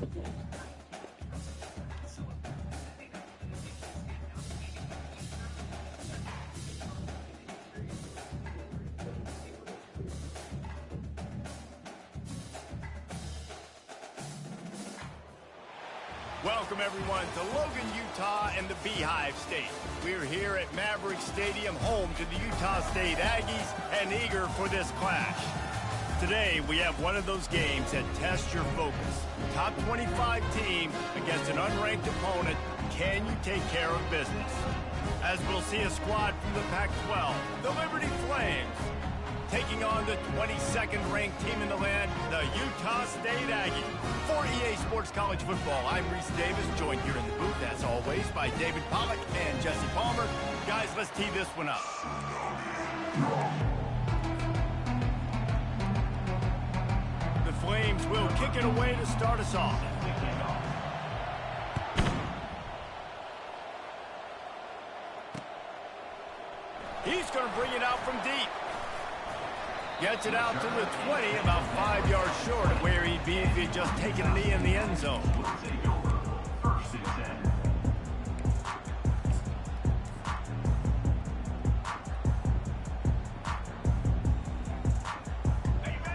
Welcome, everyone, to Logan, Utah and the Beehive State. We're here at Maverick Stadium, home to the Utah State Aggies, and eager for this clash. Today, we have one of those games that tests your focus. Top 25 team against an unranked opponent. Can you take care of business? As we'll see a squad from the Pac-12, the Liberty Flames, taking on the 22nd ranked team in the land, the Utah State Aggies. For EA Sports College Football, I'm Reese Davis, joined here in the booth, as always, by David Pollack and Jesse Palmer. Guys, let's tee this one up. The Flames will kick it away to start us off. He's going to bring it out from deep. Gets it out to the 20, about 5 yards short of where he'd be if he'd just taken a knee in the end zone.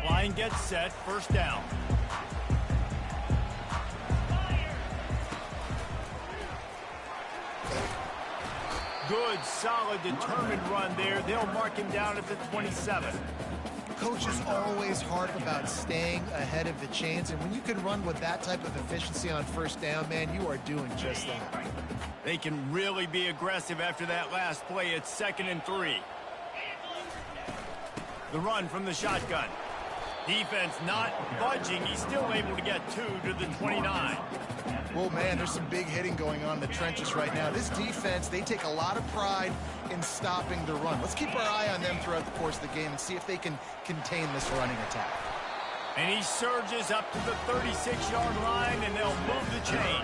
Line gets set, first down. Good, solid, determined run there. They'll mark him down at the 27. Coach is always harp about staying ahead of the chains, and when you can run with that type of efficiency on first down, man, you are doing just that. They can really be aggressive after that last play. It's 2nd and 3. The run from the shotgun. Defense not budging. He's still able to get 2 to the 29. Well, man, there's some big hitting going on in the trenches right now. This defense, they take a lot of pride in stopping the run. Let's keep our eye on them throughout the course of the game and see if they can contain this running attack. And he surges up to the 36-yard line, and they'll move the chain.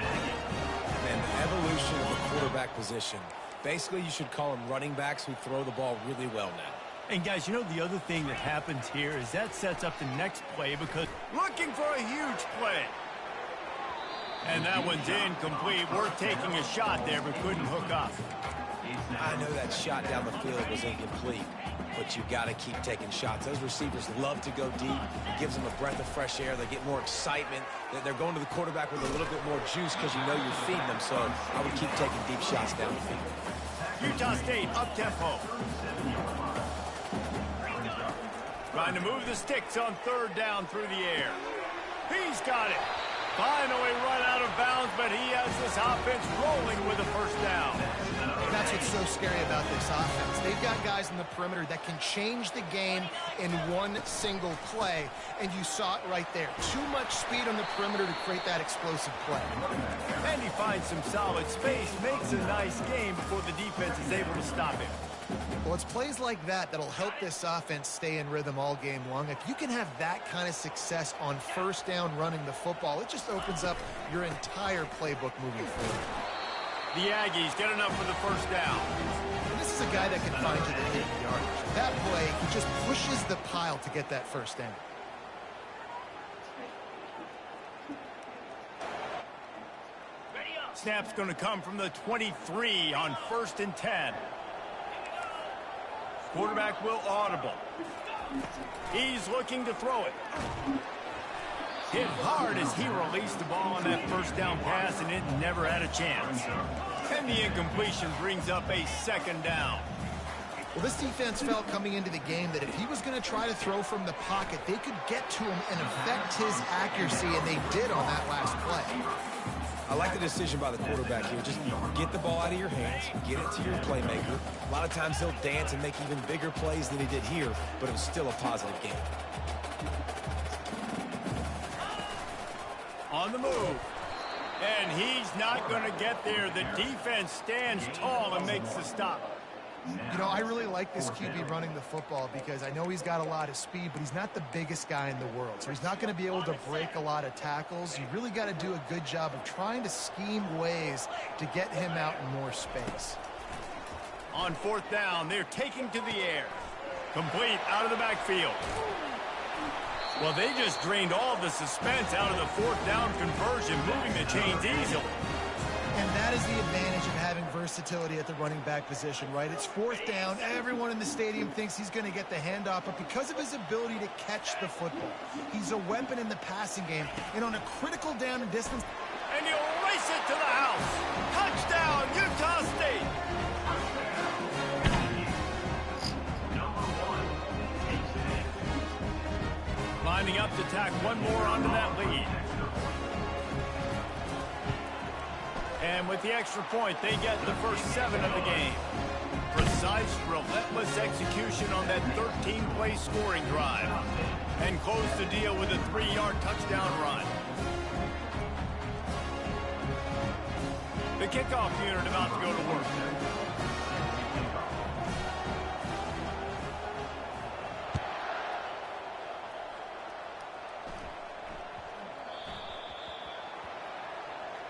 And the evolution of the quarterback position. Basically, you should call them running backs who throw the ball really well now. And, guys, you know the other thing that happens here is that sets up the next play because looking for a huge play. And that one's incomplete. Worth taking a shot there, but couldn't hook up. I know that shot down the field was incomplete, but you got to keep taking shots. Those receivers love to go deep. It gives them a breath of fresh air. They get more excitement. They're going to the quarterback with a little bit more juice because you know you're feeding them. So I would keep taking deep shots down the field. Utah State up-tempo. Trying to move the sticks on 3rd down through the air. He's got it. Finally run out of bounds, but he has this offense rolling with a first down. That's what's so scary about this offense. They've got guys in the perimeter that can change the game in one single play, and you saw it right there. Too much speed on the perimeter to create that explosive play. And he finds some solid space, makes a nice game before the defense is able to stop him. Well, it's plays like that that'll help this offense stay in rhythm all game long. If you can have that kind of success on first down running the football, it just opens up your entire playbook moving forward. The Aggies get enough for the first down. And this is a guy that can find you the 80 yardage. That play, he just pushes the pile to get that first down. Snap's going to come from the 23 on 1st and 10. Quarterback will audible. He's looking to throw it. Hit hard as he released the ball on that first down pass, and it never had a chance. And the incompletion brings up a 2nd down. Well, this defense felt coming into the game that if he was going to try to throw from the pocket, they could get to him and affect his accuracy, and they did on that last play. I like the decision by the quarterback here. Just get the ball out of your hands, get it to your playmaker. A lot of times he'll dance and make even bigger plays than he did here, but it was still a positive game. On the move. And he's not going to get there. The defense stands tall and makes the stop. You know, I really like this QB running the football because I know he's got a lot of speed, but he's not the biggest guy in the world. So he's not going to be able to break a lot of tackles. You really got to do a good job of trying to scheme ways to get him out in more space. On 4th down, they're taking to the air. Complete out of the backfield. Well, they just drained all the suspense out of the fourth down conversion, moving the chains easily. And that is the advantage of having versatility at the running back position, right? It's fourth down. Everyone in the stadium thinks he's going to get the handoff, but because of his ability to catch the football, he's a weapon in the passing game. And on a critical down and distance... And he'll race it to the house. Touchdown, Utah State. Lining up to tack one more onto that lead. And with the extra point, they get the first 7 of the game. Precise, relentless execution on that 13-play scoring drive. And close the deal with a 3-yard touchdown run. The kickoff unit about to go to work.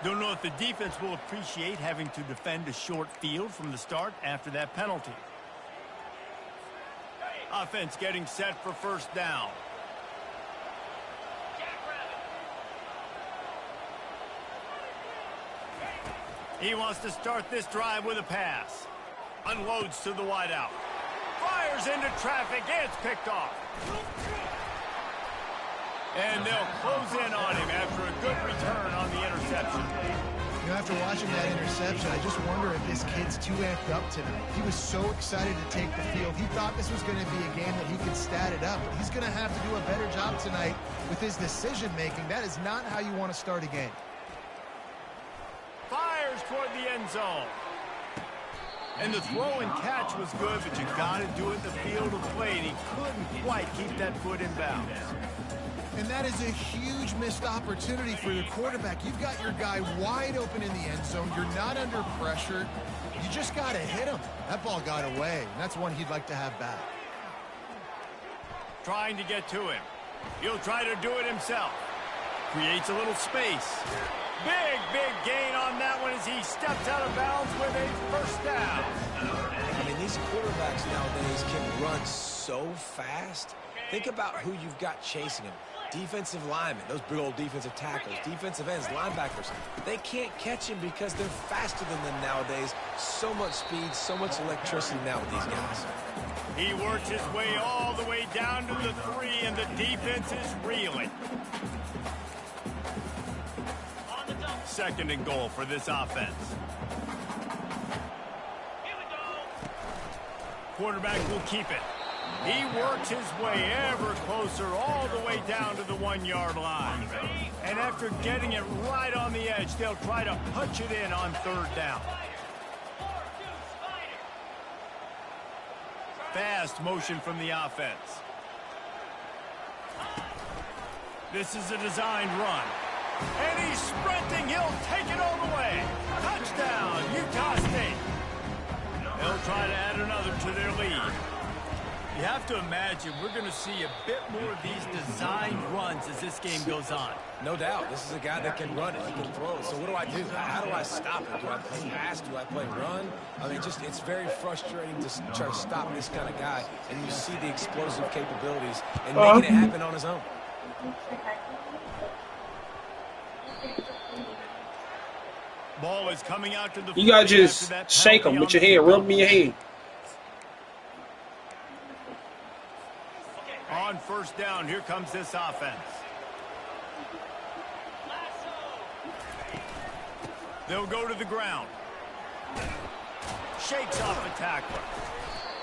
Don't know if the defense will appreciate having to defend a short field from the start after that penalty. Offense getting set for first down. He wants to start this drive with a pass. Unloads to the wideout. Fires into traffic. It's picked off. And they'll close in on him after a good return on the interception. You know, after watching that interception, I just wonder if this kid's too amped up tonight. He was so excited to take the field. He thought this was going to be a game that he could stat it up. But he's going to have to do a better job tonight with his decision-making. That is not how you want to start a game. Fires toward the end zone. And the throw and catch was good, but you got to do it in the field of play, and he couldn't quite keep that foot in bounds. And that is a huge missed opportunity for your quarterback. You've got your guy wide open in the end zone. You're not under pressure. You just got to hit him. That ball got away, and that's one he'd like to have back. Trying to get to him. He'll try to do it himself. Creates a little space. Big gain on that one as he steps out of bounds with a first down. I mean, these quarterbacks nowadays can run so fast. Think about who you've got chasing him. Defensive linemen, those big old defensive tackles, defensive ends, linebackers. They can't catch him because they're faster than them nowadays. So much speed, so much electricity now with these guys. He works his way all the way down to the 3, and the defense is reeling. Second and goal for this offense. Quarterback will keep it. He works his way ever closer all the way down to the 1-yard line. And after getting it right on the edge, they'll try to punch it in on third down. Fast motion from the offense. This is a designed run. And he's sprinting. He'll take it all the way. Touchdown, Utah State. They'll try to add another to their lead. You have to imagine we're going to see a bit more of these designed runs as this game goes on. No doubt. This is a guy that can run it. He can throw it. So what do I do? How do I stop it? Do I play pass? Do I play run? I mean, it's very frustrating to try to stop this kind of guy. And you see the explosive capabilities and making it happen on his own. Ball is coming out to the... You gotta just shake him with your hand. Rub him in your hand. On first down, here comes this offense. They'll go to the ground. Shakes off the tackler.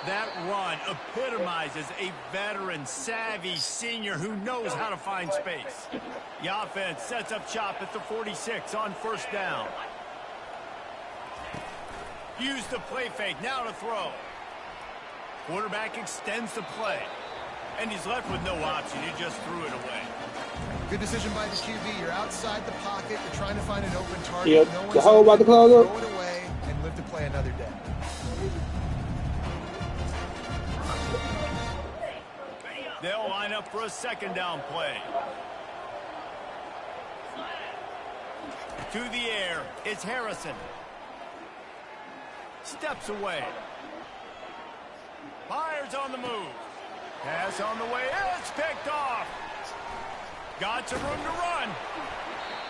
That run epitomizes a veteran, savvy senior who knows how to find space. The offense sets up shop at the 46 on first down. Use the play fake, now to throw. Quarterback extends the play. And he's left with no option. He just threw it away. Good decision by the QB. You're outside the pocket. You're trying to find an open target. Yep. No one's The hole about to close up. Throw it away and live to play another day. They'll line up for a second down play. To the air, it's Harrison. Steps away. Fires on the move. Pass on the way. It's picked off. Got some room to run.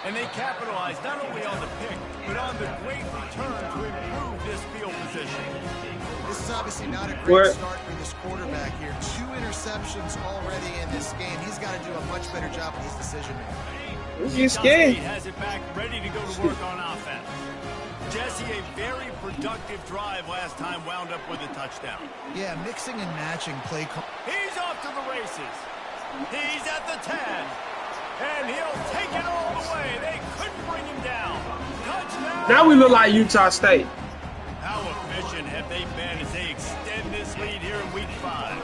And they capitalize not only on the pick, but on the great return to improve this field position. This is obviously not a great start for this quarterback here. 2 interceptions already in this game. He's got to do a much better job with his decision-making. You scared? Has it back, ready to go to work on offense. Jesse, a very productive drive last time, wound up with a touchdown. Yeah, mixing and matching play. He's off to the races. He's at the 10. And he'll take it all the way. They couldn't bring him down. Touchdown. Now we look like Utah State. How efficient have they been as they extend this lead here in week 5?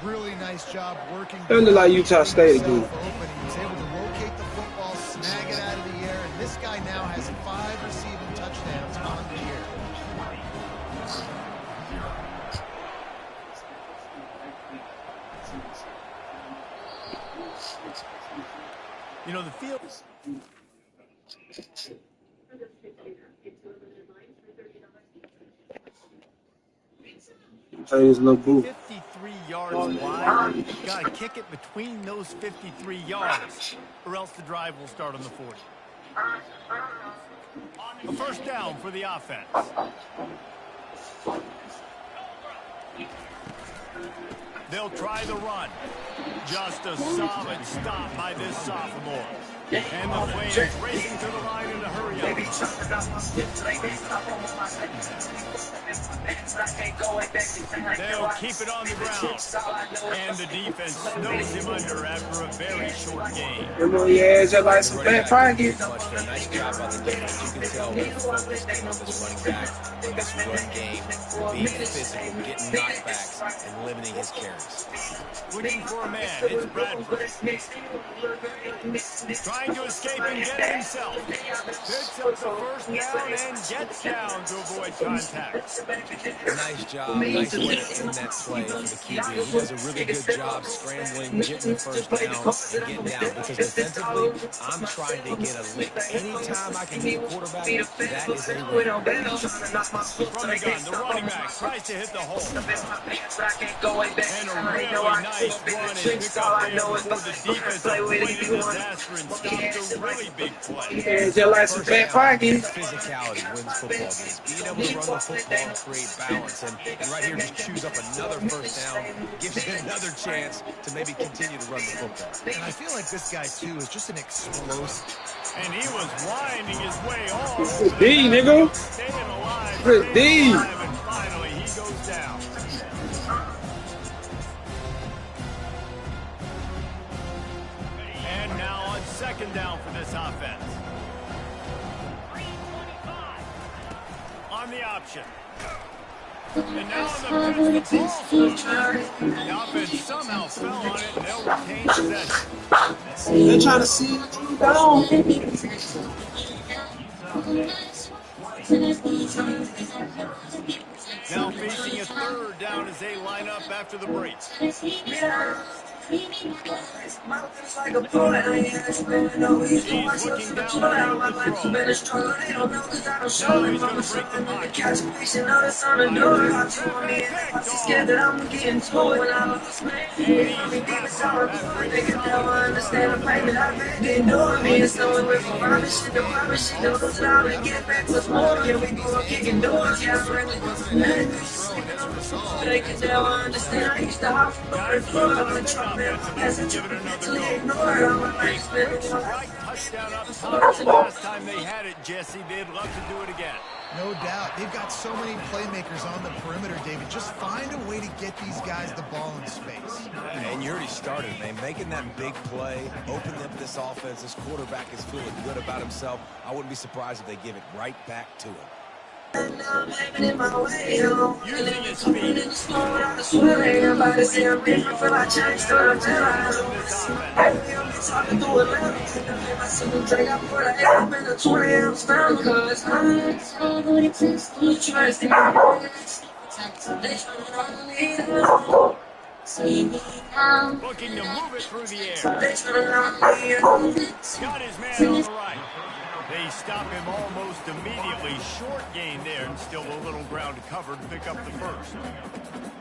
Really nice job working. They look like Utah State again. He was able to locate the football, snag it out of the air, and this guy now has 5 receiving touchdowns on the year. You know, the field. His little boo. 53 yards wide. Got to kick it between those 53 yards, or else the drive will start on the 40. A first down for the offense. They'll try the run. Just a solid stop by this sophomore. And the Flames racing to the line in a hurry up. They'll keep it on the ground. And the defense snows him under after a very short game. Yeah, just like some fat pockets. Nice job by the defense. You can tell they're focused on this running back in this run game, being physical, getting knockbacks, and limiting his carries. Looking for a man. It's Bradford. Trying to escape and get it himself. Picks up the first down and gets down to avoid contact. Nice job. Nice way to end that play for the QB. He does a really good job scrambling, getting the first down, and getting down. Because defensively, I'm trying to get a lick. Anytime I can hit the quarterback, that is a win. From the gun, the running back tries to hit the hole. And a really nice run is picked up there before the defense played a disaster and stopped a really big play. Yeah, just like some fat pockets. Physicality wins football games. Being able to run the football and create balance. And right here just chews up another first down, gives you another chance to maybe continue to run the football. And I feel like this guy, too, is just an explosive. And he was winding his way all Good D, nigga. staying alive. Good D. And finally, he goes down. And now on second down for this offense. On the option. And now on the pitch, the ball's the offense somehow fell on it, and they'll retain possession. They're trying to see you down. Now facing a third down as they line up after the break. He's looking down the throw. Now he's going to break the pocket. Scared that I'm getting told when I lose me. Understand the pain that I've been ignoring me. And so we're from promise shit to promise shit. Don't lose out and get back what's more. Can we go kicking doors? Yeah, I'm really they can never understand. I used to hop from the floor. I'm a truck man. As a truck, mentally ignored. I'm a life spinning. Touchdown up top. Last time they had it, Jesse, they'd love to do it again. No doubt. They've got so many playmakers on the perimeter, David. Just find a way to get these guys the ball in space. And you already started, man. Making that big play, opening up this offense. This quarterback is feeling good about himself. I wouldn't be surprised if they give it right back to him. Using his feet. Looking to move it through the air. Got his man on the right. They Aggies stop him almost immediately. Short gain there, and still a little ground to cover to pick up the first.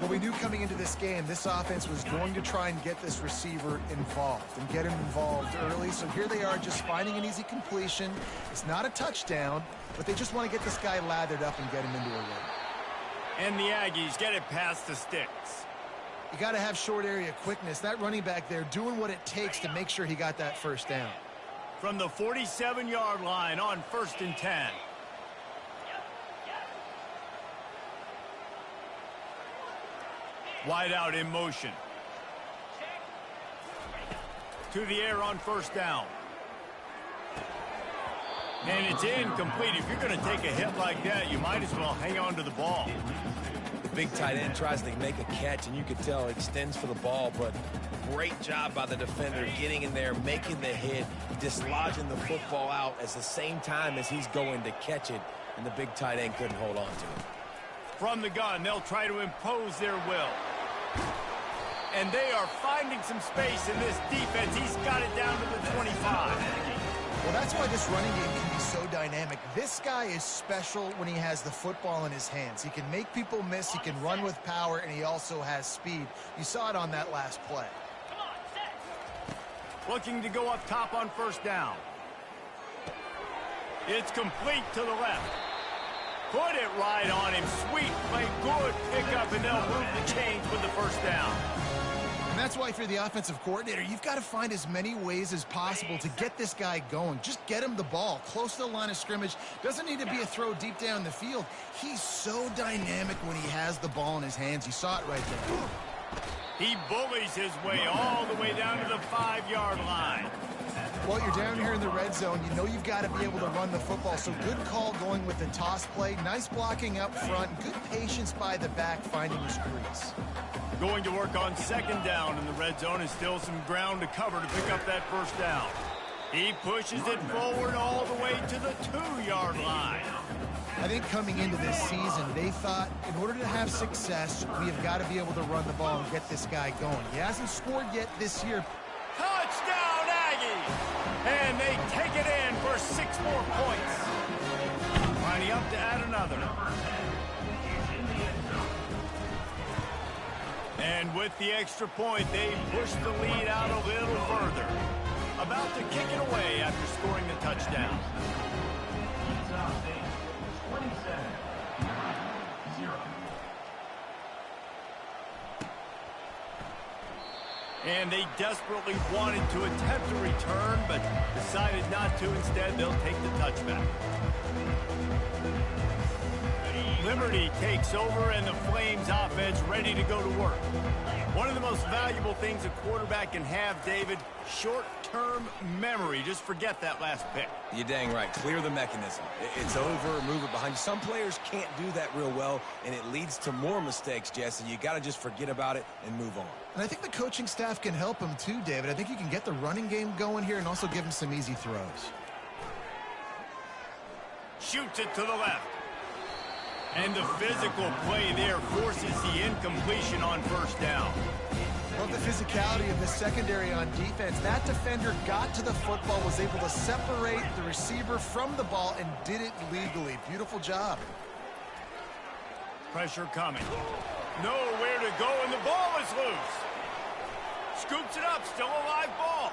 Well, we knew coming into this game, this offense was going to try and get this receiver involved and get him involved early. So here they are just finding an easy completion. It's not a touchdown, but they just want to get this guy lathered up and get him into a rhythm. And the Aggies get it past the sticks. You got to have short area quickness. That running back there doing what it takes to make sure he got that first down. From the 47-yard line on 1st and 10. Wide out in motion. To the air on 1st down. And it's incomplete. If you're going to take a hit like that, you might as well hang on to the ball. The big tight end tries to make a catch, and you could tell it extends for the ball, but great job by the defender getting in there, making the hit, dislodging the football out at the same time as he's going to catch it, and the big tight end couldn't hold on to it. From the gun, they'll try to impose their will. And they are finding some space in this defense. He's got it down to the 25. Well, that's why this running game can be so dynamic. This guy is special when he has the football in his hands. He can make people miss, he can run with power, and he also has speed. You saw it on that last play. Looking to go up top on 1st down. It's complete to the left. Put it right on him. Sweet play, good pickup, and they'll move the chains with the 1st down. And that's why if you're the offensive coordinator, you've got to find as many ways as possible to get this guy going. Just get him the ball close to the line of scrimmage. Doesn't need to be a throw deep down the field. He's so dynamic when he has the ball in his hands. You saw it right there. He bullies his way all the way down to the 5-yard line. Well, you're down here in the red zone. You know you've got to be able to run the football. So good call going with the toss play. Nice blocking up front. Good patience by the back finding his crease. Going to work on 2nd down in the red zone, and still some ground to cover to pick up that 1st down. He pushes it forward all the way to the 2-yard line. I think coming into this season, they thought in order to have success, we have got to be able to run the ball and get this guy going. He hasn't scored yet this year. Touchdown, Aggies! And they take it in for 6 more points. Lining up to add another. And with the extra point, they push the lead out a little further. About to kick it away after scoring the touchdown. And they desperately wanted to attempt a return, but decided not to. Instead, they'll take the touchback. Liberty takes over, and the Flames offense ready to go to work. One of the most valuable things a quarterback can have, David, short-term memory. Just forget that last pick. You're dang right. Clear the mechanism. It's over, move it behind you. Some players can't do that real well, and it leads to more mistakes, Jesse. You got to just forget about it and move on. And I think the coaching staff can help him too, David. I think you can get the running game going here and also give him some easy throws. Shoots it to the left. And the physical play there forces the incompletion on 1st down. Love the physicality of the secondary on defense. That defender got to the football, was able to separate the receiver from the ball, and did it legally. Beautiful job. Pressure coming. Nowhere to go, and the ball is loose. Scoops it up, still a live ball.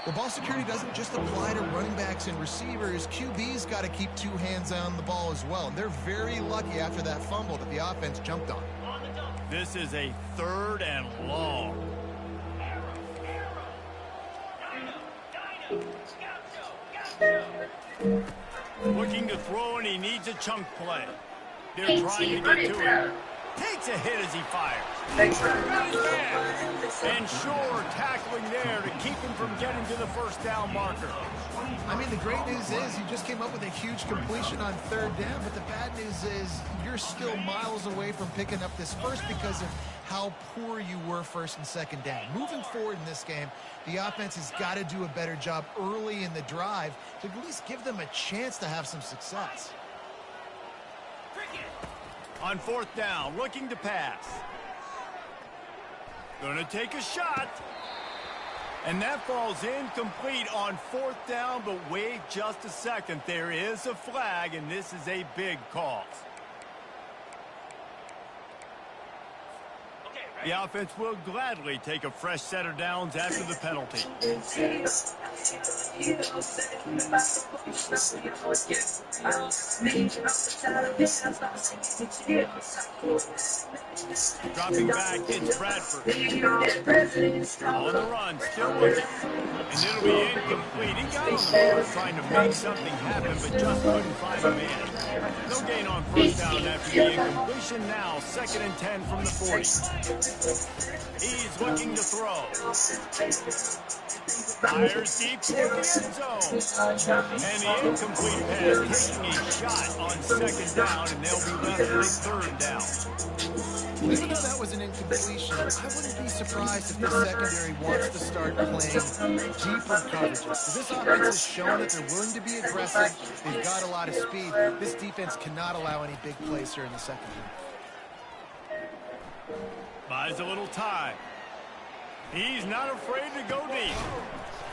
Well, ball security doesn't just apply to running backs and receivers. QB's got to keep 2 hands on the ball as well. And they're very lucky after that fumble that the offense jumped on. This is a 3rd and long. Looking to throw, and he needs a chunk play. They're trying to get to him. Takes a hit as he fires. Got his man. And sure, tackling there to keep him from getting to the 1st down marker. I mean, the great news is you just came up with a huge completion on 3rd down, but the bad news is you're still miles away from picking up this first because of how poor you were 1st and 2nd down. Moving forward in this game, the offense has got to do a better job early in the drive to at least give them a chance to have some success. On 4th down, looking to pass. Gonna take a shot. And that falls incomplete on 4th down, but wait just a second. There is a flag, and this is a big call. The offense will gladly take a fresh set of downs after the penalty. Dropping back, it's Bradford. On the run, still looking. And it'll be incomplete. He got on the board trying to make something happen, but just couldn't find a man. No gain on 1st down after the incompletion. Now 2nd and 10 from the 40. He's looking to throw. Fires deep to the end zone. And the incomplete pass taking a shot on 2nd down, and they'll be left with 3rd down. Even though that was an incompletion, I wouldn't be surprised if the secondary wants to start playing deeper coverages. This offense has shown that they're willing to be aggressive. They've got a lot of speed. This defense cannot allow any big plays here in the second half. Buys a little time. He's not afraid to go deep.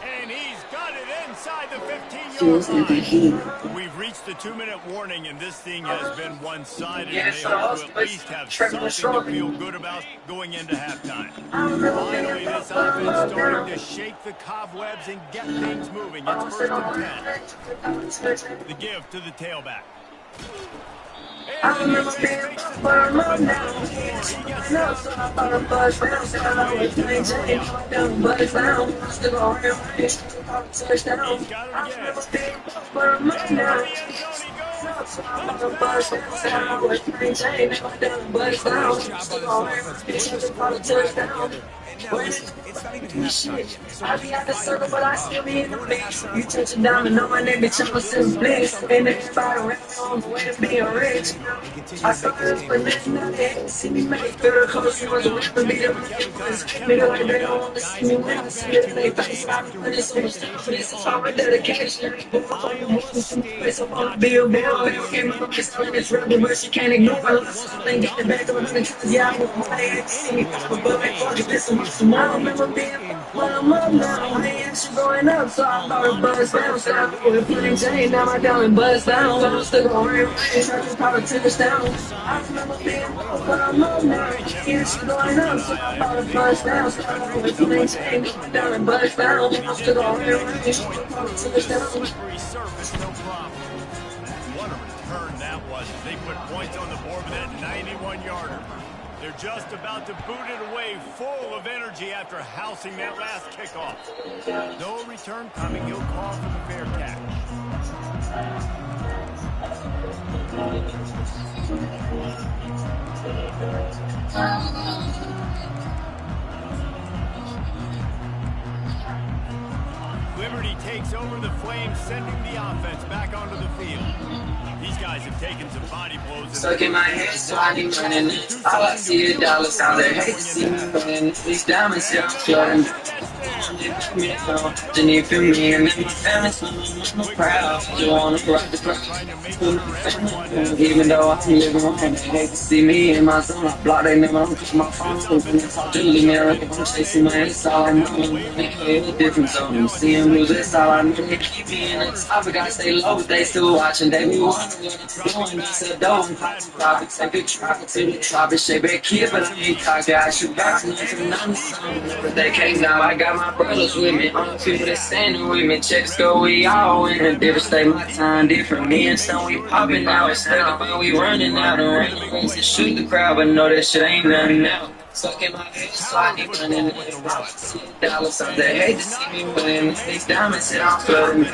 And he's got it inside the 15-yard line. We've reached the 2-minute warning, and this thing has been one-sided. And they hope to at least have something to feel good about going into halftime. Finally, this offense starting to shake the cobwebs and get things moving. It's 1st and 10. The give to the tailback. I remember being for now. No, so I thought a buzz bounce down. I was playing Jane, down, buzz down. Still on him, touchdown. I remember being for now. No, so I thought a buzz bounce down. I was playing Jane, down, buzz down. Still on him, touchdown. It's not even halftime. I be at the circle, but I still be in the mix. You touch a diamond on my neck, bitch, I'm a simple bliss. And everybody around on the way to being rich. I started for this, now they ain't see me make better close. He was a rapper, beat up, nigga like they don't want to see me when I see it. They face out for this, so much time for this. It's all my dedication. It's up on the billboard. They came out of this time, it's rebel, but she can't ignore it. They get the back of the hundred times, yeah, I want my ass. See me pop above that fucking this. I remember being when I'm up now. I ain't actually growing up, so I thought it buzz down. So I was playing Jane, now my diamond buzz down. So I'm still going around, trying to power touchdown. I remember being when I'm up now. I ain't actually growing up, so I thought it buzz down. So I was playing Jane, now my diamond buzz down. I'm still going around, trying to power touchdown. Slippery surface, no problem. What a return that was. They put points on the board with that 91-yarder. They're just about to boot it away, full of energy after housing that last kickoff. No return coming. He'll call for the fair catch. Liberty takes over the Flames, sending the offense back onto the field. These guys have taken some body blows. Stuck in my head, so I need running. All I see is dollar signs. I hate to see me running. These diamonds, yeah, I'm flooding. Need for me and my family, so I'm proud. You wanna rock the crowd. Even though I'm living wrong, they hate to see me in my zone. I block they never don't pick my phone. When they talk to me, I'm chasing my head, all I know. They play a different zone. I'm seeing lose, that's all I know. They keep me in the top, I gotta stay low, but they still watching. They be wondering what it's doing. That's a dope. Probably take a traffic to the tropic, shape it kid, but I ain't cocky. I should bounce nothing, but they can't now. I got my brothers with me, all the people that's standing with me. Checks go, we all in a different state, my time different. Me and son, we popping out, it's stuck up, we running out. The rain race to shoot the crowd, but know that shit ain't nothing now. Stuck in my head, so I need running in the dollar signs. They hate to see me winning. These diamonds sit on flooding.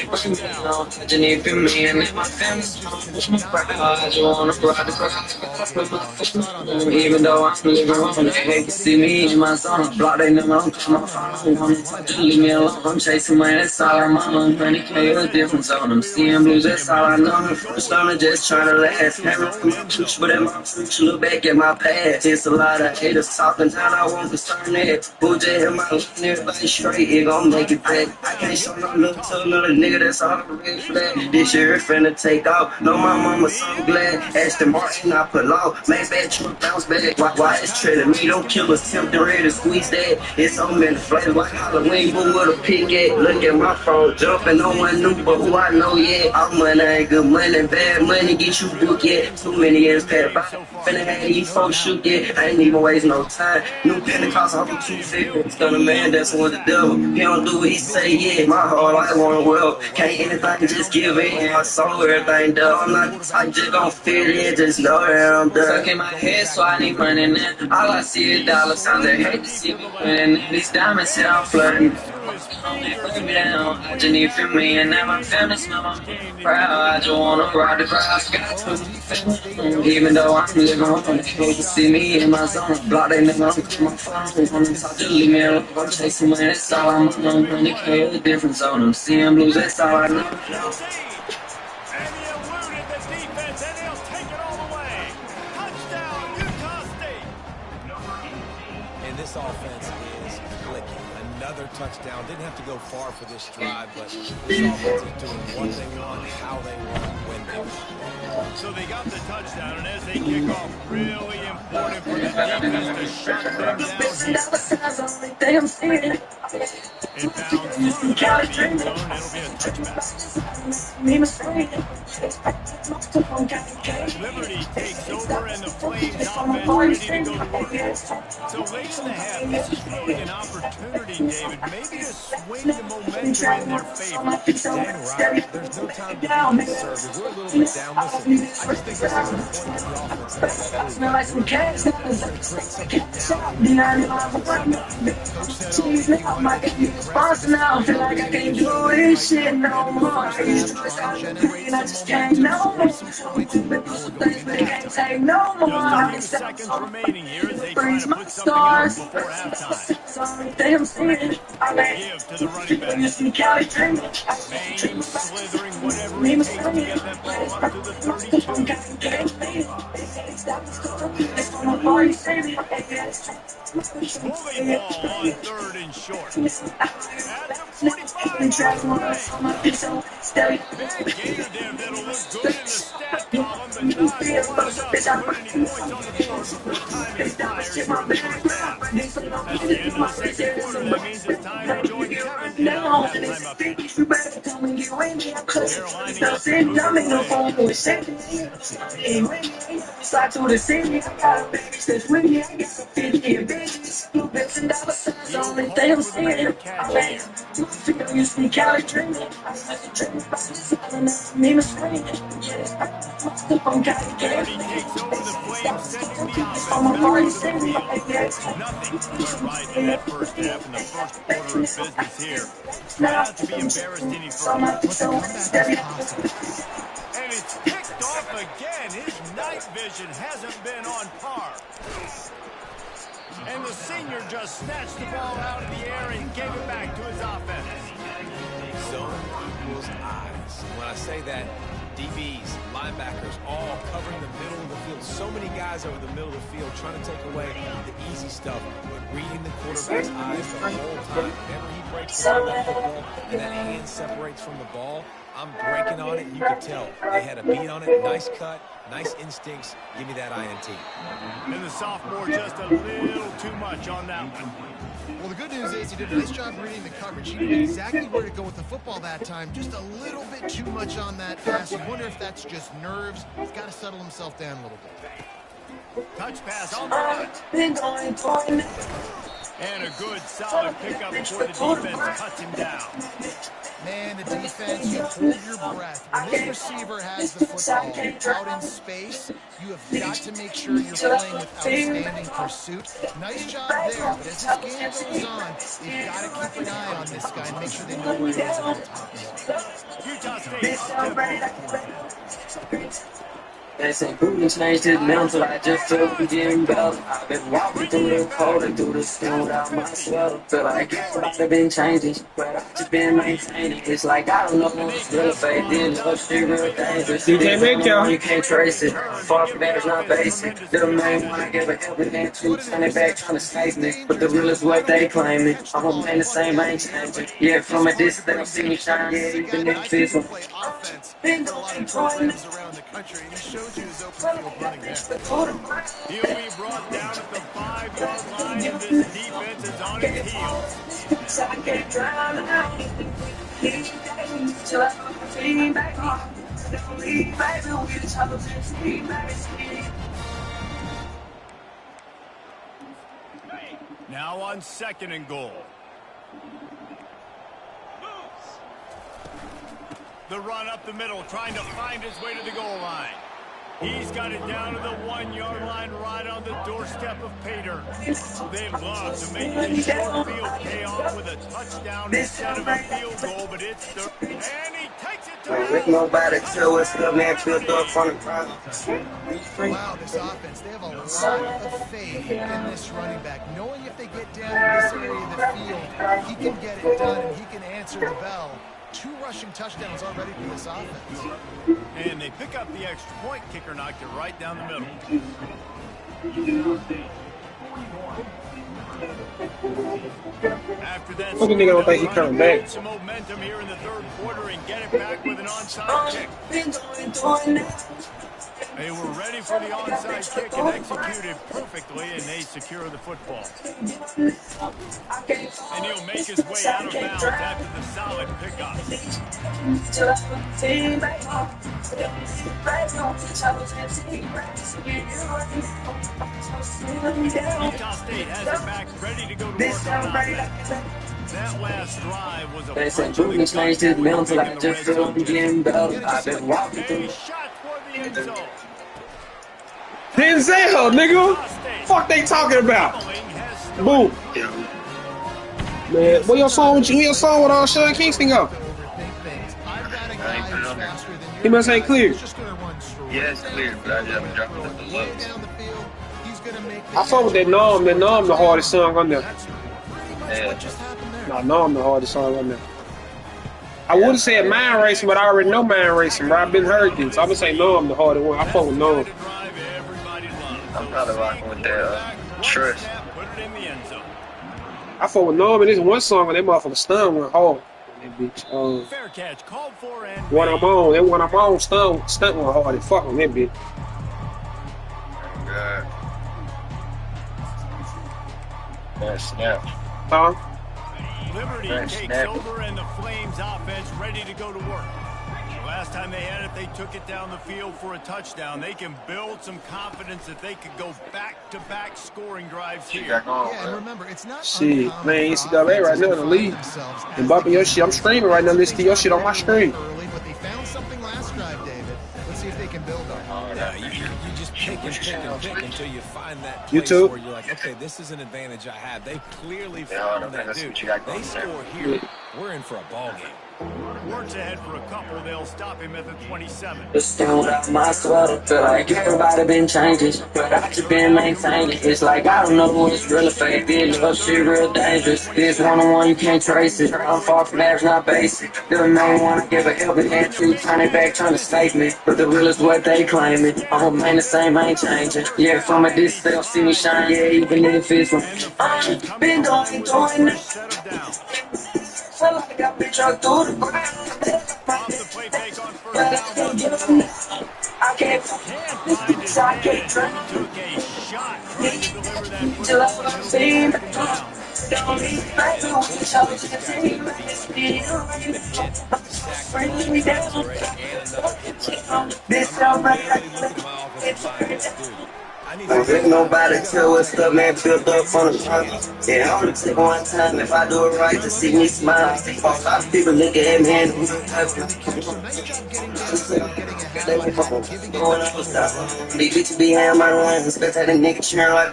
Touching it for me and my family. I'm proud. I just wanna ride the crowd. Even though I'm living wrong, they hate to see me in my zone. I block they never don't come my phone. Just leave me alone. I'm chasing my ass all I'm on. 20K a different zone. I'm seeing blues, that's all I know. The first time I just trying to last. Never in my truth, but in my truth, look back at my past. It's a lot of haters talking down, I won't concern that. Who just hit my line, everybody straight, it gon' make it back. I can't show no love to a little nigga that's all the red flag. This year finna take off. Know my mama so glad. Aston Martin, I pull off. Man, bad truck bounce back. Why it's treading me? Don't kill us, tempting ready to squeeze that. It's so many flavors like Halloween, but with a pick at. Look at my phone, jumping on one new, but who I know yet. All money ain't good money, bad money get you booked yet. Too many years passed by. Finna have these folks shoot yet. I ain't even waste no time. New Pentecost, I'm 250. It's gonna man that's with the devil. He don't do what he say, yeah. My whole life on well. Can't anything just give in. My soul, everything done. I'm not the type just gon' fit in. Just know that I'm done. Stuck in my head, so I need money now. All I see is dollar signs. They hate to see me winning. These diamonds say I'm flirting. Down. I just need for me and now my family smell my proud. I just wanna ride the crowd. Got to even though I'm living on, they hate to see me in my zone. Block they never on my phone. On the top, just leave me alone. I'm chasing money, that's all I'm on. Money carry a different zone. I'm seeing blues, that's all I know. And he eluded the defense, and he'll take it all the way. Touchdown, Utah State. And this offense is clicking. Another touchdown. Didn't have to go far for this drive, but this offense is doing what they want, how they want, when they want. So they got the touchdown, and as they kick off, really important for the defense to shut them down here. Inbounds through the end zone, it'll be a touchback. Liberty takes over, and the Flames offense ready to go to work. So late in the half, this is really an opportunity, David, maybe to swing the momentum in their favor. Dang right. There's no time to be conservative. We're a little bit down. Listen, I just think this is a point to the offense. Now I feel like I can't do this shit no more. I used to push out the green, I just can't no more. But I can't take no more. Just a few seconds remaining here as they try to put something out before halftime. Damn serious. Give to the running back. Main slithering, whatever it takes to get that ball up to the 32. Moving ball on third and short. At the 45. Big gainer there that'll look good in the stat column, but not enough to put any points on the board before time expires here in the first half. At the end of the second quarter, that means it's time to join Kevin down at halftime up. Slide to the city, I got a baby that's with me. I got some 50 and bitches. $2 only thing I'm saying. I'm used to Cali drinking. I used to drink about this. I don't know me, my screen. I'm Cali He takes over the Flames, sending the offense back to the field. Nothing but right in that first half and the first quarter of business here. Try not to be embarrassed any further. And it's kicked off again. His night vision hasn't been on par. And the senior just snatched the ball out of the air and gave it back to his offense. Zone equals eyes. When I say that, DBs, linebackers, all covering the middle of the field. So many guys over the middle of the field trying to take away the easy stuff, but reading the quarterback's eyes the whole time. Whenever he breaks the football and that hand separates from the ball, I'm breaking on it. You can tell they had a beat on it. Nice cut, nice instincts. Give me that INT. And the sophomore just a little too much on that one. Well, the good news is he did a nice job reading the coverage. He knew exactly where to go with the football that time. Just a little bit too much on that pass. You wonder if that's just nerves. He's got to settle himself down a little bit. Touch pass on the run. And a good, solid pickup before the defense cuts him down. Man, the defense, you hold your breath. When this receiver has the football out in space, you have got to make sure you're playing with outstanding pursuit. Nice job there, but as this game goes on, they've got to keep an eye on this guy and make sure they know where he is at all times. Utah State. They say Putin changed his mental, I just feel I'm getting better. I've been walking through the cold and through the snow without my sweater. Feel like everybody been changing, but I just been maintaining. It's like I don't know what's real fake, then love shit real dangerous. DJ make y'all. You can't trace it, far from that is not basic. Little man wanna give a helping hand to, turn it back trying to save me. But the real is what they claiming. I'm a man the same, I ain't changing. Yeah, from a distance they don't see me shine, yeah, even if it's one. Offense for a lot of programs around the country, and he showed you his open field running there. He'll be brought down at the 5-yard line, and this defense is on its heels. Now on 2nd and goal. The run up the middle, trying to find his way to the goal line. He's got it down to the 1-yard line right on the doorstep of Pater. They'd love to make this short field pay off with a touchdown instead of a field goal, but it's the... And he takes it to Make nobody tell us the man built up from the crowd. Wow, this offense, they have a lot of faith in this running back, knowing if they get down in this area of the field, he can get it done and he can answer the bell. 2 rushing touchdowns already for this offense. And they pick up the extra point. Kicker knocked it right down the middle. After that, Look at nigga don't think he coming back. Some momentum here in the 3rd quarter and get it back with an onside kick. They were ready for the onside kick and executed perfectly, and they secure the football. And he'll make his way out of bounds after the solid pickup. Utah State has it back, ready to go to work on offense. That last drive was a they say Putin changed his mental, I just feel I'm getting better. I've been walking through. Shot for the end zone. Denzel, nigga. Fuck they talking about? Boom. Man, where your song with Sean Kingston go? He must ain't clear. Yeah, it's clear, but I just dropped it at the lowest. I fuck with that Nom. That Nom the hardest song on there. Yeah. No, Nom the hardest song on there. I would have said Mind Racing, but I already know Mind Racing, bro. I've been heard this. I'm gonna say Nom the hardest one. I fuck with Nom. I'm probably rocking with that Trust. I fuck with Nom, and there's one song where that motherfucker stun went hard. That bitch. Fair catch called for and One I'm on, that one I'm on, stunt went hard as fuck on that bitch. God. Yeah, snap. Huh? Liberty takes over and the Flames offense ready to go to work. Last time they had it, they took it down the field for a touchdown. They can build some confidence that they could go back-to-back scoring drives here. Yeah, and remember, it's not shit, man, NCAA right now in the league. And bumping your shit. I'm streaming right now, listen to your shit on my screen. Early, but they found something last drive, David. Let's see if they can build on it. Yeah, you just pick and pick and pick until you find that You place too? where you're like, okay, this is an advantage I have. They clearly Yeah, I found that, that's dude. what you got going They there. score here, we're in for a ball game. Works ahead for a couple. They'll stop him at the 27. Just stand out my sweater. Feel like everybody been changing, but I just been maintaining. It's like I don't know what's real or fake. This love shit real dangerous. This one-on-one, you can't trace it. I'm far from that, it's not basic. Little man wanna give a helping hand to, turn it back, trying to save me. But the real is what they claiming. I'm a man the same, I ain't changing. Yeah, from a distance, they don't see me shine. Yeah, even if it's one. I've been doing it. Set him down. Feel like I've been drunk through the ground. Off the play fake on first down. I can't Find his man. He took a shot trying to deliver that till I football. see He'll go down. don't need back to each other to see bring me down. This I Don't let nobody tell what's up, man. Built up from the ground. Yeah, I only take one time if I do it right to see me smile. A lot of people look at me and So nice job getting down there, getting a half on it, giving it going that up, little run. Leave to be hand my lines, bet that a nigga cheering like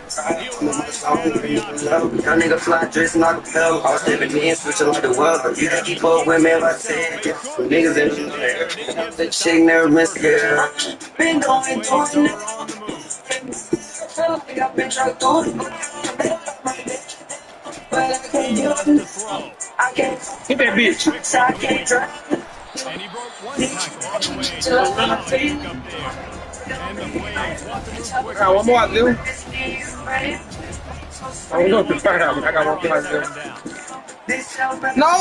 young nigga fly dressed like a pedal. I was stepping in, switching like the weather. You can keep up with me if I said, yeah. Niggas in the air, the chick never been scared. Been going, doing it. Feel like I've been trying to do it, but I can't do it. I can't. Hit that bitch. So I can't drive. And he broke one tackle on the way. Solid pick up there. And the Flames want to move I quickly. got one more I do. I don't know if it's fire out, but I got one more I do. No!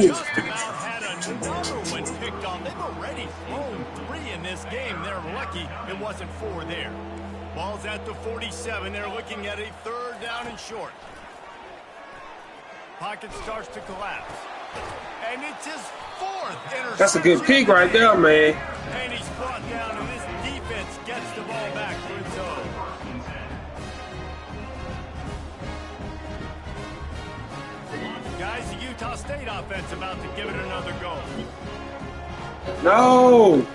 Just about had another one picked on. They've already thrown 3 in this game. They're lucky it wasn't 4 there. Ball's at the 47. They're looking at a 3rd down and short. Pocket starts to collapse. And it's his 4th interception. That's a good pick right there, man. And he's brought down, and this defense gets the ball back for its own. Guys, the Utah State offense about to give it another go. No!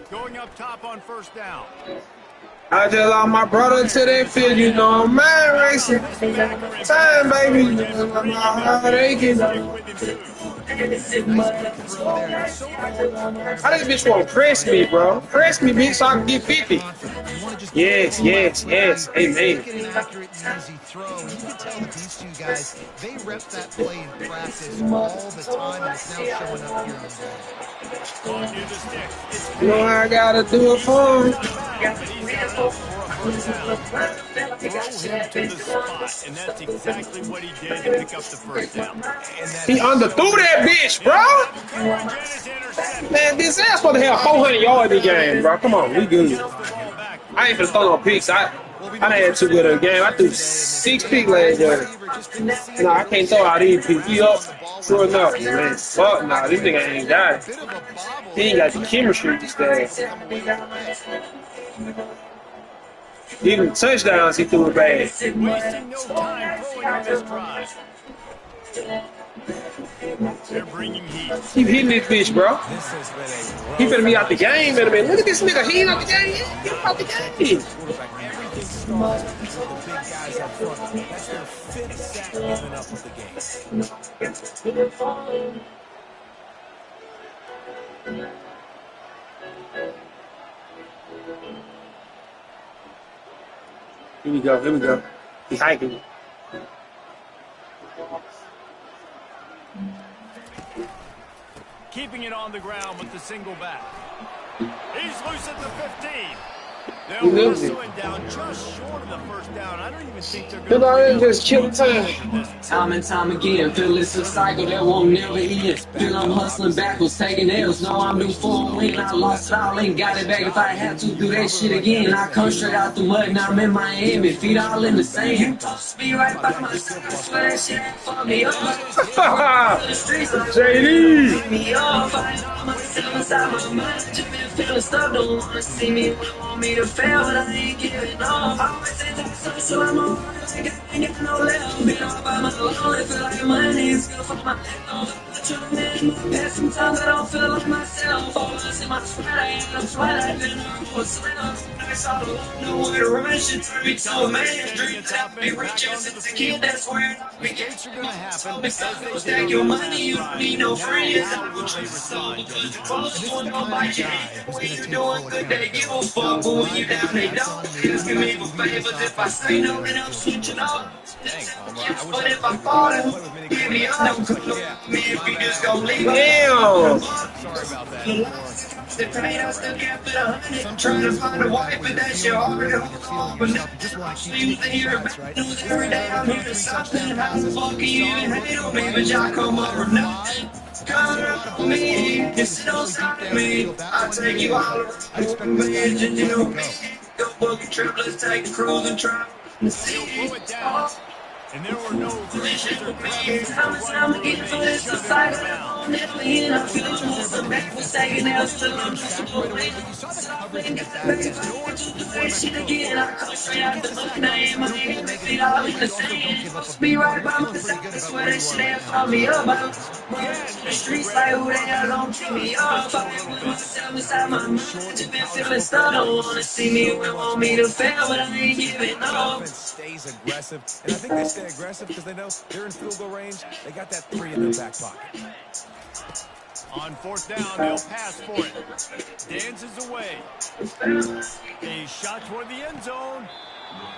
Going up top on 1st down. I just lost my brother to that field, you know I'm man racing. Time, baby, you know my heart aching. How this bitch wanna press me, bro? Press me, bitch, so I can get 50. Yes, yes, yes, amen. Make it an accurate, easy throw. And you can tell that these 2 guys, they rep that play in practice all the time, and it's now showing up here on the game. Near the sticks. You know how I gotta do it for him. Throw him to the spot, and that's exactly what he did to pick up the 1st down. He underthrew that bitch, bro. Man, this ass supposed to have 400 yards in the game, bro. Come on, we good. I ain't finna throw no picks. I done had too good a game. I threw 6 picks last year. No, I can't throw all these picks. He up. Sure enough, man. Fuck, nah, this nigga ain't got it. He ain't got the chemistry to stay. Even touchdowns, he threw it bad. Wasting no time throwing on this drive. They're bringing heat. Keep hitting this bitch, bro. He better be out the game, better be. Look at this nigga, he ain't out the game. He ain't out the game. Everything starts with the big guys up front. That's their 5th sack given up of the game. Here we go, here we go. He's hiking. Keeping it on the ground with the single back. He's loose at the 15. They'll He lives whistle it. him down just short of the 1st down. I don't even think they're Look going at to him just kill time. Time and time again, feel it's a cycle that won't never end. Feel I'm hustling backwards, taking L's. Know I'm due for a win. I lost it all, ain't got it back. If I had to do that shit again, I come straight out the mud. Now I'm in Miami, feet all in the sand. You supposed to be right by my side. I swear that shit ain't for me up. JD. Me off, I know myself inside my mind. Just been feeling stuck, don't wanna see me. Want me to fail, but I ain't giving up. I always say that so I'm on. I ain't got no left. Been all by my lonely, feel like money is good for my head. Past sometimes I don't feel like myself. All in my sweat, I ain't no sweat. I've been on slim. Nice all alone, nowhere to run. Shit turn me to a man. Dreams have me reaching since a kid. That's where I began. are going to happen. Stack your money, you don't need no friends. I will trust so because the close one don't bite you. When you doing good, they give a fuck. But when you down, they don't. Asking me for favors if I say no, then I'm switching up. But if I fall, give me up. Don't come me if you just gon' leave. Damn. Sorry about that. The pain I still can't fit 100. Trying to find a wife, but that shit hard. But now Just want to keep you taking hear shots, right? every day I'm hearing something. How the fuck can you even hate on me? But y'all come over nothing. Come around me, just don't stop me. I'll take you all around me. Just do me. Go book a trip, let's take a cruise and try. He'll blow it down. And there were no reaches or crevices to run I'm through, getting and for they this shoved it out of society. bounds. I'm never in. I'm feeling Coaches there by some the back defense. They mistaken. didn't Else want to to get love him the sacked soul. right away, but you saw the coverage in the back end. In order for the quarterback to throw the football, you get the sack on him, you don't get the negative play, but you also don't give up a big one. You're feeling pretty good about where you are right now in this game. Yeah, and The make the streets Reds like who they work are you gon' keep me just up. a I little put bit. myself inside my mind. Short Just in been college feeling football, stuck. man, Don't you wanna see see me so when much want me more to fail, but I opportunity. ain't You see giving the up. offense stays aggressive, and I think they stay aggressive because they know they're in field goal range. They got that 3 in their back pocket. On fourth down, they'll pass for it. Dances away. A shot toward the end zone.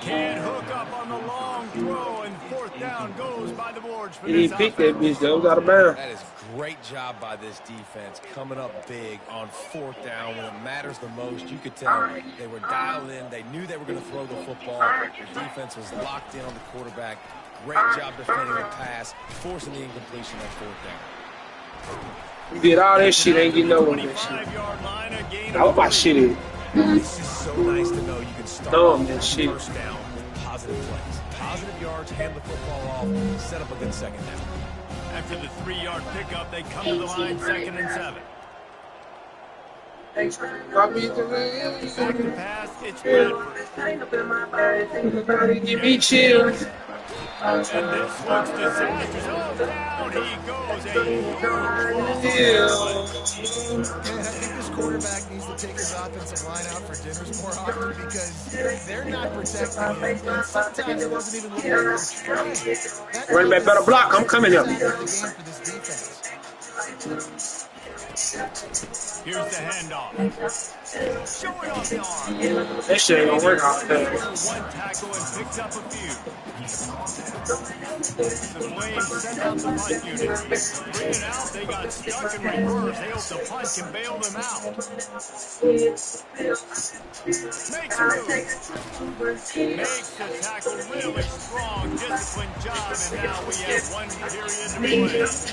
Can't hook up on the long throw, and fourth down goes by the boards for He this picked that bitch, offense. though. It was out of bounds. That is great job by this defense, coming up big on fourth down when it matters the most. You could tell they were dialed in. They knew they were going to throw the football. The defense was locked in on the quarterback. Great job defending the pass, forcing the incompletion on fourth down. You did all that shit, ain't getting over that shit. 25-yard line, a gain Now, what of my 3. shit is? It's just so nice to know you can start Dumb, off that with shit. first down with positive plays. Positive yards, hand the football off, set up a good second down. After the 3-yard pickup, they come to the line 2nd and 7. Back to pass, it's Bradford. Give me chills. And this looks disastrous. Oh, down he goes. A huge loss. Man, I think this quarterback needs to take his offensive line out for dinners more often because they're not protecting him. And sometimes it doesn't even look like they're trying. That Running back better block. I'm coming up. sack of the game for this defense. Here's the handoff. Showing off the arm. That shit ain't gonna work out there. One tackle and picked up a few. The Flames send out the punt unit. Bring it out. They got stuck in reverse. They hope the punt can bail them out. Makes a move. Makes the tackle really strong. Disciplined job. And now we have 1 period to play.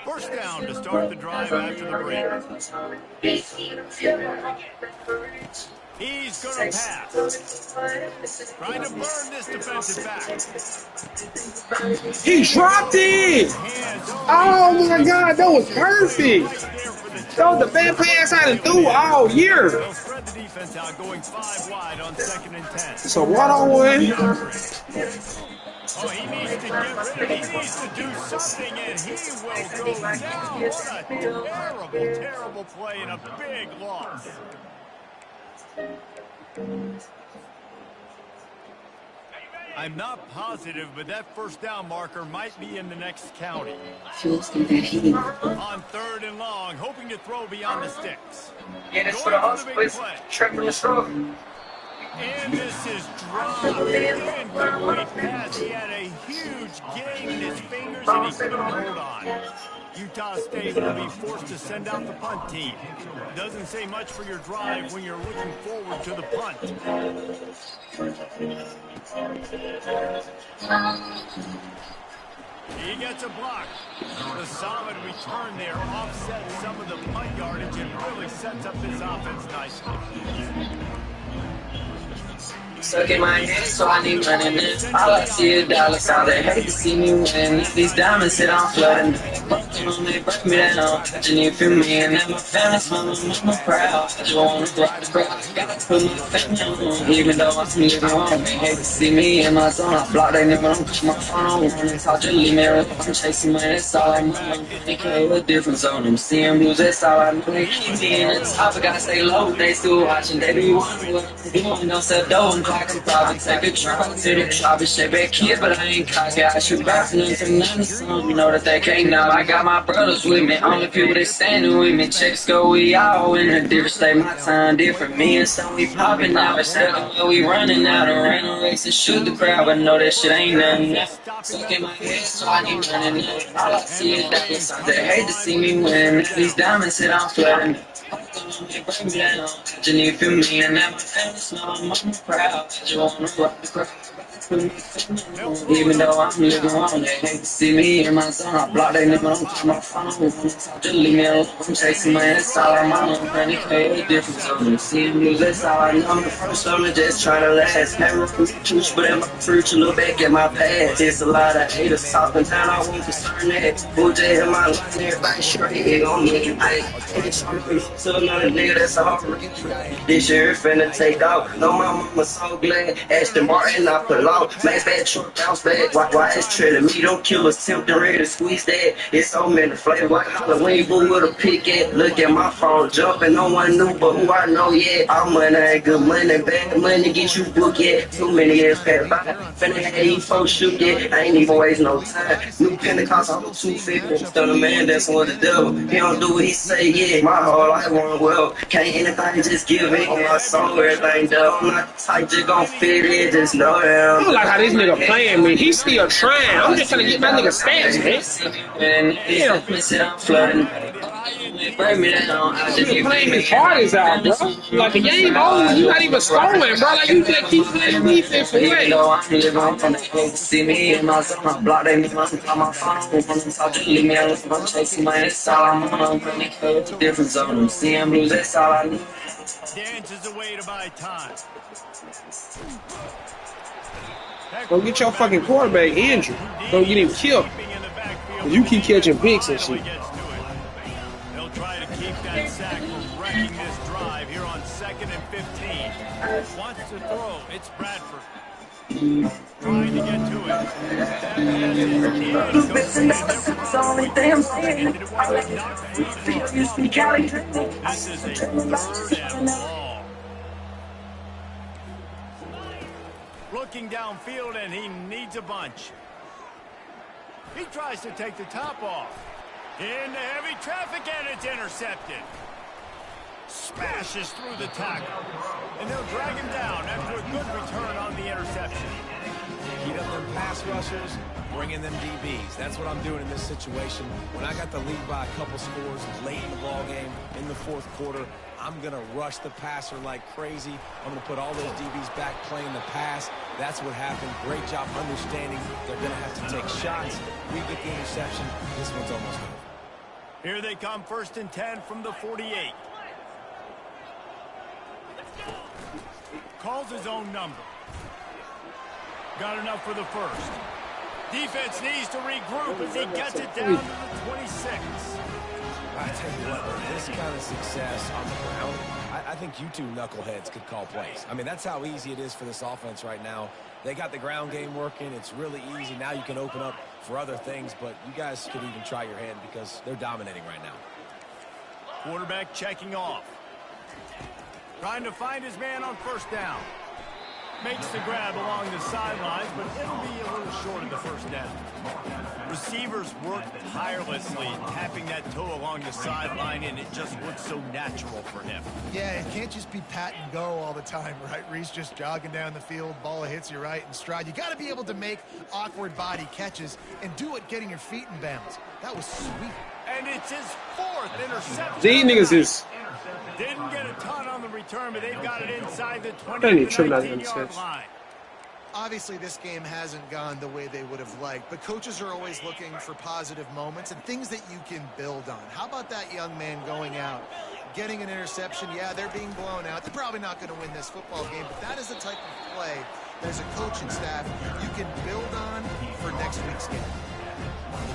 First down to start the drive after the break. He's going to pass. Trying to burn this defensive back. He dropped it! Oh my God, that was perfect! That was the best pass I done threw all year. They'll spread the defense out, going 5 wide on 2nd and 10. It's a one-on-one. Oh, he needs to get rid of it. He needs to do something, and he will go down. What a terrible, terrible play and a big loss. I'm not positive, but that first down marker might be in the next county. On 3rd and long, hoping to throw beyond the sticks. Yeah, that's for the hospital. Trevor Strong. And this is dropped. Incomplete pass. He had a huge gain in his fingers, and he couldn't hold on. Utah State will be forced to send out the punt team. Doesn't say much for your drive when you're looking forward to the punt. He gets a block. The solid return there offsets some of the punt yardage and really sets up this offense nicely. Stuck in my head, so I need running in. All I see is dollar signs. They hate to see me win. These diamonds sit on flooding. They break me down. And you feel me, and then my family smiling, I'm proud. I just wanna rock the crowd. Gotta put my family on. Even though I'm living wrong, they hate to see me in my zone. I block, they never don't push my phone on. Talk to leave me alone. I'm chasing money, that's all I know. They can't look different zone. I'm seeing blues, that's all I know. They keep me in the top, I gotta stay low. They still watching, they be wondering what I'm doing. Don't sell dough. I can probably take a drive to the top and shit back here, but I ain't cocky. I shoot back from nothing, nothing, son. You know that they can't now. I got my brothers with me, only people that standing with me. Checks go, we all in a different state. My time different, me and son, we popping now. Instead of where we running out and ran a race and shoot the crowd, but know that shit ain't nothing. Stuck in my head, so I keep running up. All I see is that signs. They hate to see me win. These diamonds sit on flooding. They break me down. You need for me, and now my family smile, I'm proud. You wanna rock the crowd. Even though I'm living wrong, they hate to see me and my son. I block they nigga, don't call my phone. Just leave me alone. I'm chasing my ass, all I'm on. Honey, a difference of them. See him lose, that's all I know. I'm the first one to just try to last. Never preach, but in my future, look back at my past. It's a lot of haters talking down, I won't concern that. Who just hit my life, everybody straight on me. I ain't trying to another nigga that's all this year finna take off. No, my mama so glad. Ashton Martin, I put off. Max bad truck, bounce back. Why it's treating me? Don't kill us, tempting ready to squeeze that. It's so many flavors like Halloween, boo with a pick at. Look at my phone jumping, no one knew, but who I know yet. All money ain't good money, bad money get you booked yet. Too many years passed by. Finna have these folks shoot yet. I ain't even waste no time. New Pentecost, I'm 250. Still a man that's with the devil. He don't do what he say, yeah. My whole life went well. Can't anything just give it on my soul, everything done. I'm not the type just gon' fit it, just know that I don't like how this nigga playing me. He's still trying. I'm just trying to get my nigga stats, man. Damn. Nigga playing his heart is out, bro. Like the game over, you not even scoring, bro. Like you just keep playing defense for what? See me and my son, I block they nigga, I'm call my phone. I'm leave me alone, I'm chasing my ass, all I'm on. Difference on them, see him lose, that's all I need. Dances away to buy time. Don't get your fucking quarterback injured. Don't get him killed. You keep catching picks and shit. They'll try to keep that sack from wrecking this drive here on 2nd and 15. Wants to throw. It's Bradford. Trying to get to it. That pass is in. It's the only thing I'm saying. This is a 3rd and long. Looking downfield, and he needs a bunch. He tries to take the top off. Into heavy traffic, and it's intercepted. Smashes through the tackle. And they'll drag him down after a good return on the interception. Heat up them pass rushers, bring in them DBs. That's what I'm doing in this situation. When I got the lead by a couple scores late in the ball game, in the 4th quarter, I'm going to rush the passer like crazy. I'm going to put all those DBs back playing the pass. That's what happened. Great job understanding they're going to have to take shots. We get the interception. This one's almost over. Here they come, 1st and 10 from the 48. Calls his own number. Got enough for the 1st. Defense needs to regroup as he gets it down to the 26. I tell you what, with this kind of success on the ground, I think you two knuckleheads could call plays. I mean, that's how easy it is for this offense right now. They got the ground game working. It's really easy. Now you can open up for other things, but you guys could even try your hand because they're dominating right now. Quarterback checking off. Trying to find his man on 1st down. Makes the grab along the sidelines, but it'll be a little short of the 1st down. Receivers work tirelessly, tapping that toe along the sideline, and it just looks so natural for him. Yeah, it can't just be pat and go all the time, right? Reese just jogging down the field, ball hits you right in stride. You got to be able to make awkward body catches and do it getting your feet in bounds. That was sweet. And it's his 4th interception. These niggas is... Didn't get a ton on the return, but they've got it inside the 20-yard line. Obviously, this game hasn't gone the way they would have liked, but coaches are always looking for positive moments and things that you can build on. How about that young man going out, getting an interception? Yeah, they're being blown out. They're probably not going to win this football game, but that is the type of play that as a coaching staff you can build on for next week's game.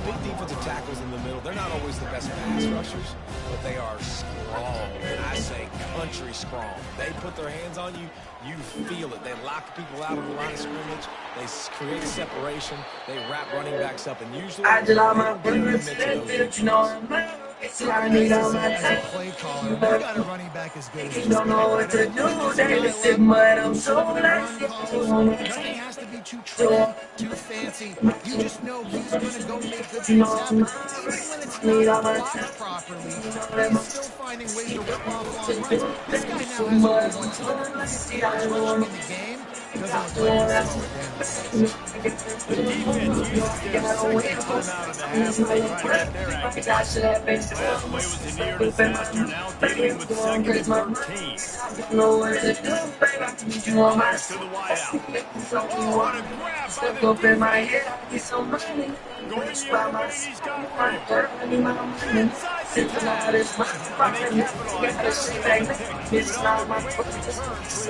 Big defensive tackles in the middle. They're not always the best pass rushers, but they are strong. And I say country strong. They put their hands on you, you feel it. They lock people out of the line of scrimmage. They create separation. They wrap running backs up. And usually, I just like my birds, you know, I need all my time. Play caller, we got a running back as good as You don't know what to do, they sip mud, I'm so lazy. Nothing has to be too trendy, too fancy. You just know he's going to go make good things happen. Even when it's not blocked properly, he's still finding ways to rip off long runs. This guy now has over 100 rushing in the game. Doesn't look like he'll slow it down. The defense uses their second timeout of the half when they try to get their act together. Last play was a near disaster, now dealing with 2nd and 13. Myers to the wide out. Oh, what a grab by the defense. Going the other way, and he's got room. Inside the 10.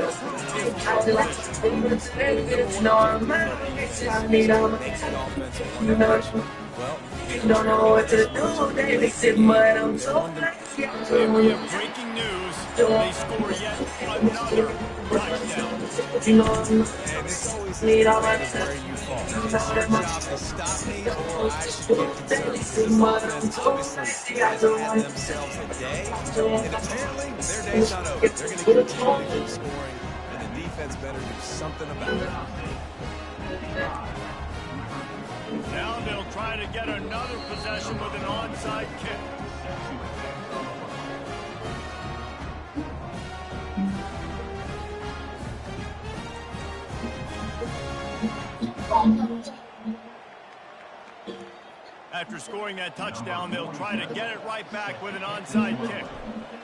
And they capitalize there on the pick. But on the way to return, Chris, is Don't know what to do, they mix it mud on top. and we have breaking news. They score yet another touchdown. And it's always where you fall. Your job is stop me or I should get conservative. Obviously, guys have themselves a day, and apparently their day's not over. They're going to continue to keep scoring, and the defense better do something about it. Now they'll try to get another possession with an onside kick. After scoring that touchdown, they'll try to get it right back with an onside kick.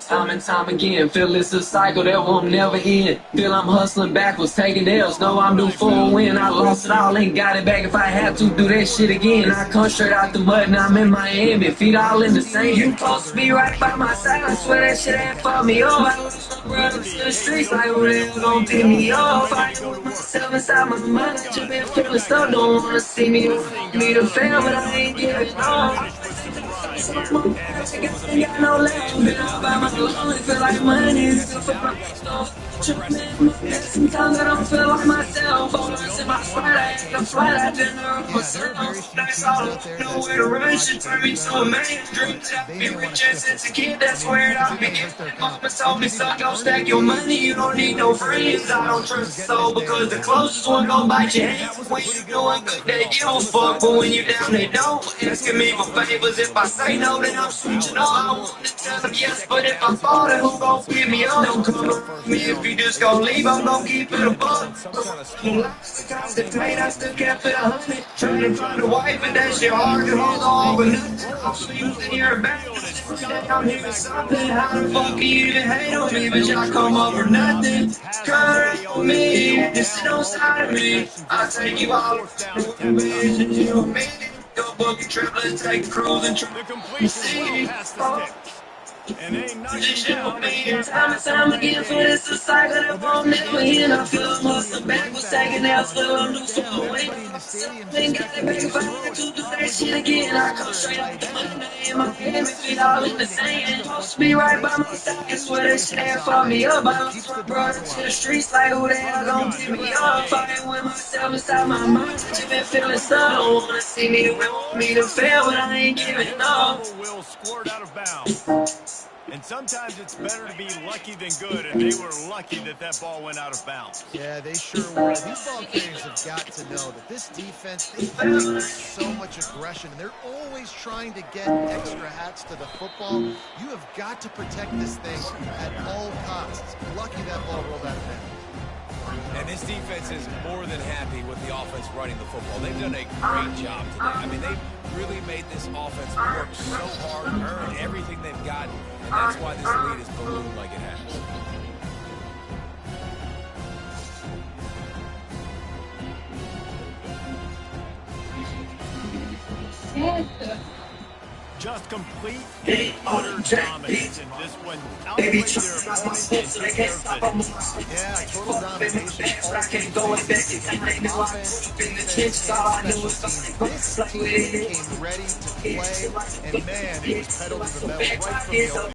Time and time again, feel it's a cycle that won't never end. Feel I'm hustling backwards, taking L's. Know I'm due for a win. I lost it all, ain't got it back. If I have to do that shit again, I come straight out the mud and I'm in Miami. Feet all in the sand. You supposed to be right by my side. I swear that shit ain't for me up. I lost my brother to the streets, like who the hell gon' pick me up? I ain't with myself inside my mind. I just been feeling stuck. Don't wanna see me to fail, but I ain't giving up. Got no left, been up by my lonely, feel like money is good for my stuff. Sometimes I don't feel like myself. Always in my spot, I ain't a flight, I didn't know myself. That's all, nowhere to run, shit turned me to a man. Dreams that be rich since a kid, that's where I begin. Mama told me, son, don't stack your money, you don't need no friends. I don't trust the soul because the closest one gon' bite your hand. When you doing good, they give a fuck, but when you down, they don't. Asking me for favors, if I say no, then I'm switching up. I want to tell them yes, but if I fall, then who gon' give me up? Don't come around me if you just gon' leave, I'm gon' keep it a buck. I still kept it 100. Trying to find a wife, but that shit hard to hold on, but nothing. I'm sleeping here back. I'm hearing something. How the fuck you even hate on me, but y'all come over nothing. Cut on me, this shit don't side of me. I'll take you all the you and me. Go boogie trip, let's take a cruise and try. The completion well past the sticks. And ain't nothing down. Time and time again, for this a cycle that won't never end. I feel I'm hustling backwards, taking L's, feel I'm due for a win. Ain't got it back if I had to do that shit again. I come straight out the money in my hand, feet all in the sand. Supposed to be right by my side, I swear that shit ain't for me up. I lost my brother to the streets, like who the hell gon' pick me up? I ain't with myself inside my mind, I just been feeling stuck. Don't wanna see me, want me to fail, but I ain't giving up. Will squirt out of bounds. And sometimes it's better to be lucky than good, and they were lucky that that ball went out of bounds. Yeah, they sure were. These ball carriers have got to know that this defense, they bring so much aggression, and they're always trying to get extra hats to the football. You have got to protect this thing at all costs. Lucky that ball rolled out of bounds. And this defense is more than happy with the offense running the football. They've done a great job today. I mean, they've really made this offense work so hard, earn everything they've got, and that's why this lead is ballooned like it has. Just complete utter dominance in this one. Outplayed their opponent and took care of business. Yeah, total domination. All Can't go back to time. Now I'm in the trenches. All I know is this team came ready to play, and man, it was pedal to the metal right from the opening.